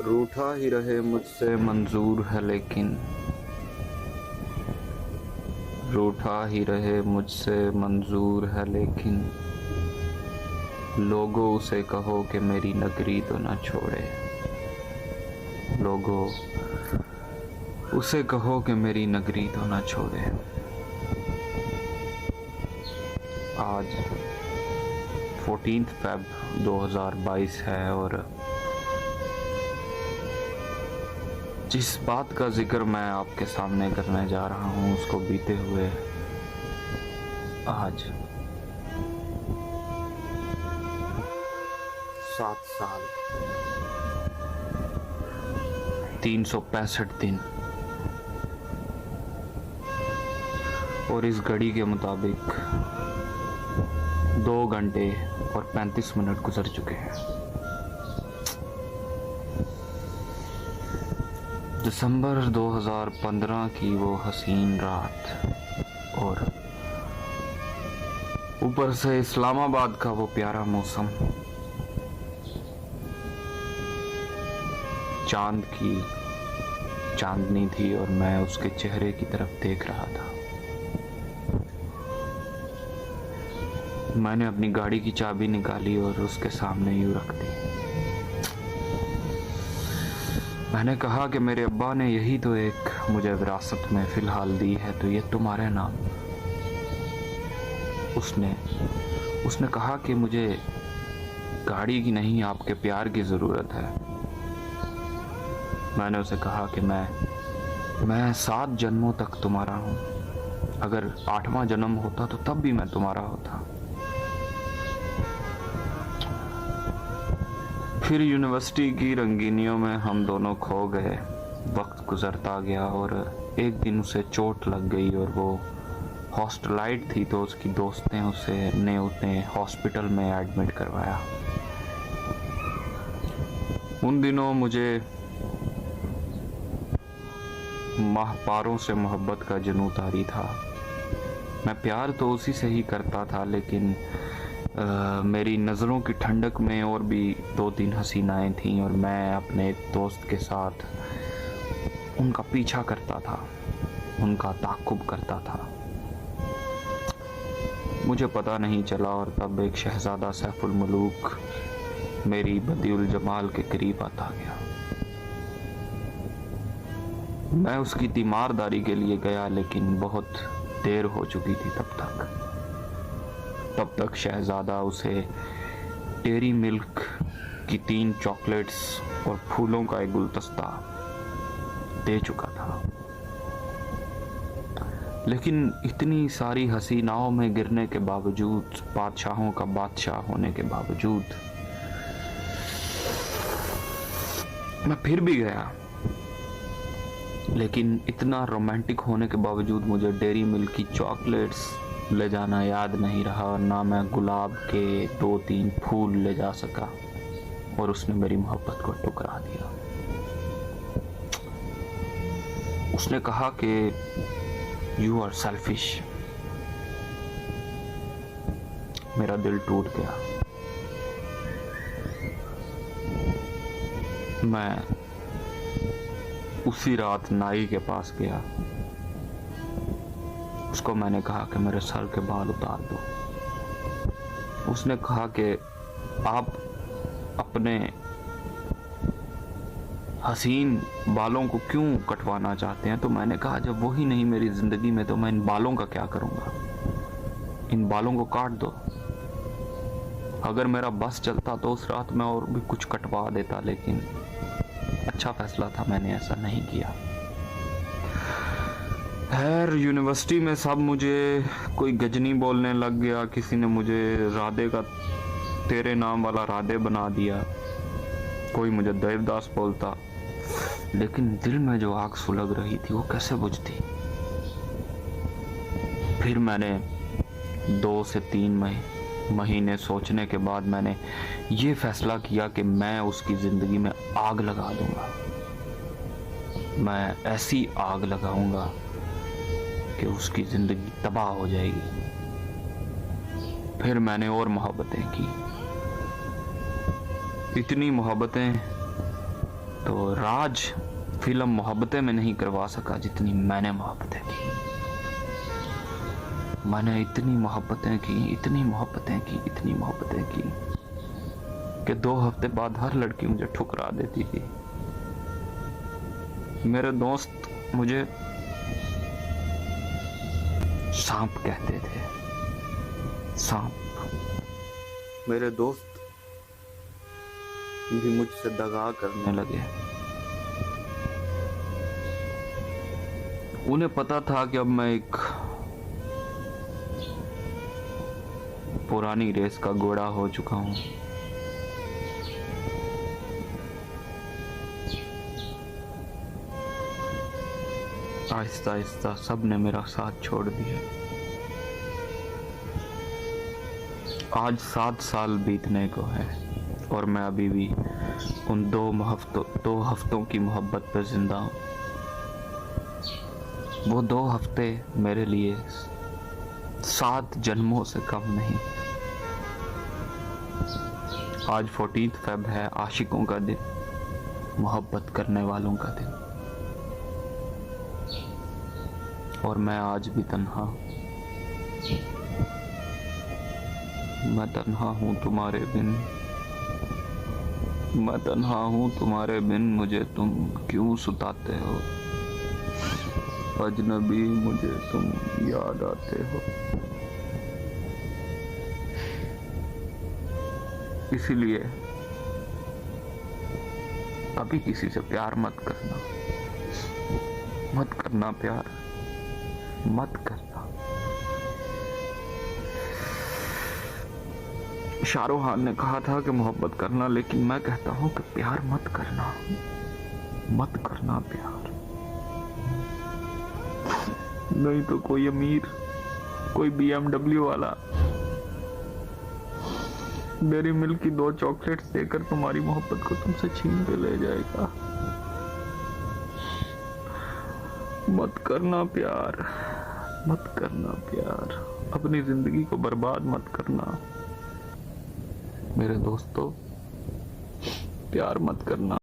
रूठा ही रहे मुझसे मंजूर है लेकिन, रूठा ही रहे मुझसे मंजूर है लेकिन, लोगों उसे कहो कि मेरी नगरी तो न छोड़े। लोगों उसे कहो कि मेरी नगरी तो न छोड़े। आज 14 फ़रवरी 2022 है और जिस बात का जिक्र मैं आपके सामने करने जा रहा हूँ उसको बीते हुए आज 7 साल 365 दिन और इस घड़ी के मुताबिक 2 घंटे और 35 मिनट गुजर चुके हैं। दिसंबर 2015 की वो हसीन रात और ऊपर से इस्लामाबाद का वो प्यारा मौसम, चांद की चांदनी थी और मैं उसके चेहरे की तरफ देख रहा था। मैंने अपनी गाड़ी की चाबी निकाली और उसके सामने यूं रख दी। मैंने कहा कि मेरे अब्बा ने यही तो एक मुझे विरासत में फ़िलहाल दी है, तो ये तुम्हारे नाम। उसने कहा कि मुझे गाड़ी की नहीं आपके प्यार की ज़रूरत है। मैंने उसे कहा कि मैं 7 जन्मों तक तुम्हारा हूँ। अगर 8वां जन्म होता तो तब भी मैं तुम्हारा होता। फिर यूनिवर्सिटी की रंगीनियों में हम दोनों खो गए। वक्त गुजरता गया और एक दिन उसे चोट लग गई और वो हॉस्टलाइट थी, तो उसकी दोस्त ने उसे हॉस्पिटल में एडमिट करवाया। उन दिनों मुझे माहपारों से मोहब्बत का जुनून तारी था। मैं प्यार तो उसी से ही करता था, लेकिन मेरी नज़रों की ठंडक में और भी 2-3 हसीनाएं थीं और मैं अपने दोस्त के साथ उनका पीछा करता था, उनका ताक़ुब करता था। मुझे पता नहीं चला और तब एक शहज़ादा सैफुल मलूक मेरी बदिउल जमाल के करीब आता गया। मैं उसकी तीमारदारी के लिए गया, लेकिन बहुत देर हो चुकी थी। तब तक शहज़ादा उसे डेयरी मिल्क की 3 चॉकलेट्स और फूलों का एक गुलदस्ता दे चुका था। लेकिन इतनी सारी हसीनाओं में गिरने के बावजूद, बादशाहों का बादशाह होने के बावजूद, मैं फिर भी गया। लेकिन इतना रोमांटिक होने के बावजूद मुझे डेयरी मिल्क की चॉकलेट्स ले जाना याद नहीं रहा और ना मैं गुलाब के 2-3 फूल ले जा सका और उसने मेरी मोहब्बत को ठुकरा दिया। उसने कहा कि यू आर सेल्फिश। मेरा दिल टूट गया। मैं उसी रात नाई के पास गया। उसको मैंने कहा कि मेरे सर के बाल उतार दो। उसने कहा कि आप अपने हसीन बालों को क्यों कटवाना चाहते हैं? तो मैंने कहा जब वही नहीं मेरी ज़िंदगी में तो मैं इन बालों का क्या करूँगा? इन बालों को काट दो। अगर मेरा बस चलता तो उस रात मैं और भी कुछ कटवा देता, लेकिन अच्छा फैसला था, मैंने ऐसा नहीं किया। खैर, यूनिवर्सिटी में सब मुझे कोई गजनी बोलने लग गया। किसी ने मुझे राधे का तेरे नाम वाला राधे बना दिया, कोई मुझे देवदास बोलता। लेकिन दिल में जो आग सुलग रही थी वो कैसे बुझती? फिर मैंने 2 से 3 महीने सोचने के बाद मैंने ये फैसला किया कि मैं उसकी ज़िंदगी में आग लगा दूंगा। मैं ऐसी आग लगाऊंगा कि उसकी ज़िंदगी तबाह हो जाएगी। फिर मैंने और मोहब्बतें की। इतनी मोहब्बतें तो राज फिल्म मोहब्बतें में नहीं करवा सका जितनी मैंने मोहब्बतें की। मैंने इतनी मोहब्बतें की, इतनी मोहब्बतें की, इतनी मोहब्बतें की कि 2 हफ्ते बाद हर लड़की मुझे ठुकरा देती थी। मेरे दोस्त मुझे सांप कहते थे, सांप। मेरे दोस्त भी मुझसे दगा करने लगे। उन्हें पता था कि अब मैं एक पुरानी रेस का घोड़ा हो चुका हूं। आहिस्ता आहिस्ता सबने मेरा साथ छोड़ दिया। आज 7 साल बीतने को है और मैं अभी भी उन 2 हफ्तों की मोहब्बत पर जिंदा हूं। वो 2 हफ्ते मेरे लिए 7 जन्मों से कम नहीं। आज 14 फ़रवरी है, आशिकों का दिन, मोहब्बत करने वालों का दिन। और मैं आज भी तन्हा। मैं तन्हा हूँ तुम्हारे बिन, मैं तन्हा हूँ तुम्हारे बिन, मुझे तुम क्यों सुताते हो अजनबी, मुझे तुम याद आते हो। इसीलिए अभी किसी से प्यार मत करना, मत करना प्यार, मत करना। शाहरुख खान ने कहा था कि मोहब्बत करना, लेकिन मैं कहता हूं कि प्यार मत करना, मत करना प्यार। नहीं तो कोई अमीर, कोई BMW वाला डेयरी मिल्क की 2 चॉकलेट्स देकर तुम्हारी मोहब्बत को तुमसे छीन के ले जाएगा। मत करना प्यार, मत करना प्यार, अपनी जिंदगी को बर्बाद मत करना। मेरे दोस्तों, प्यार मत करना।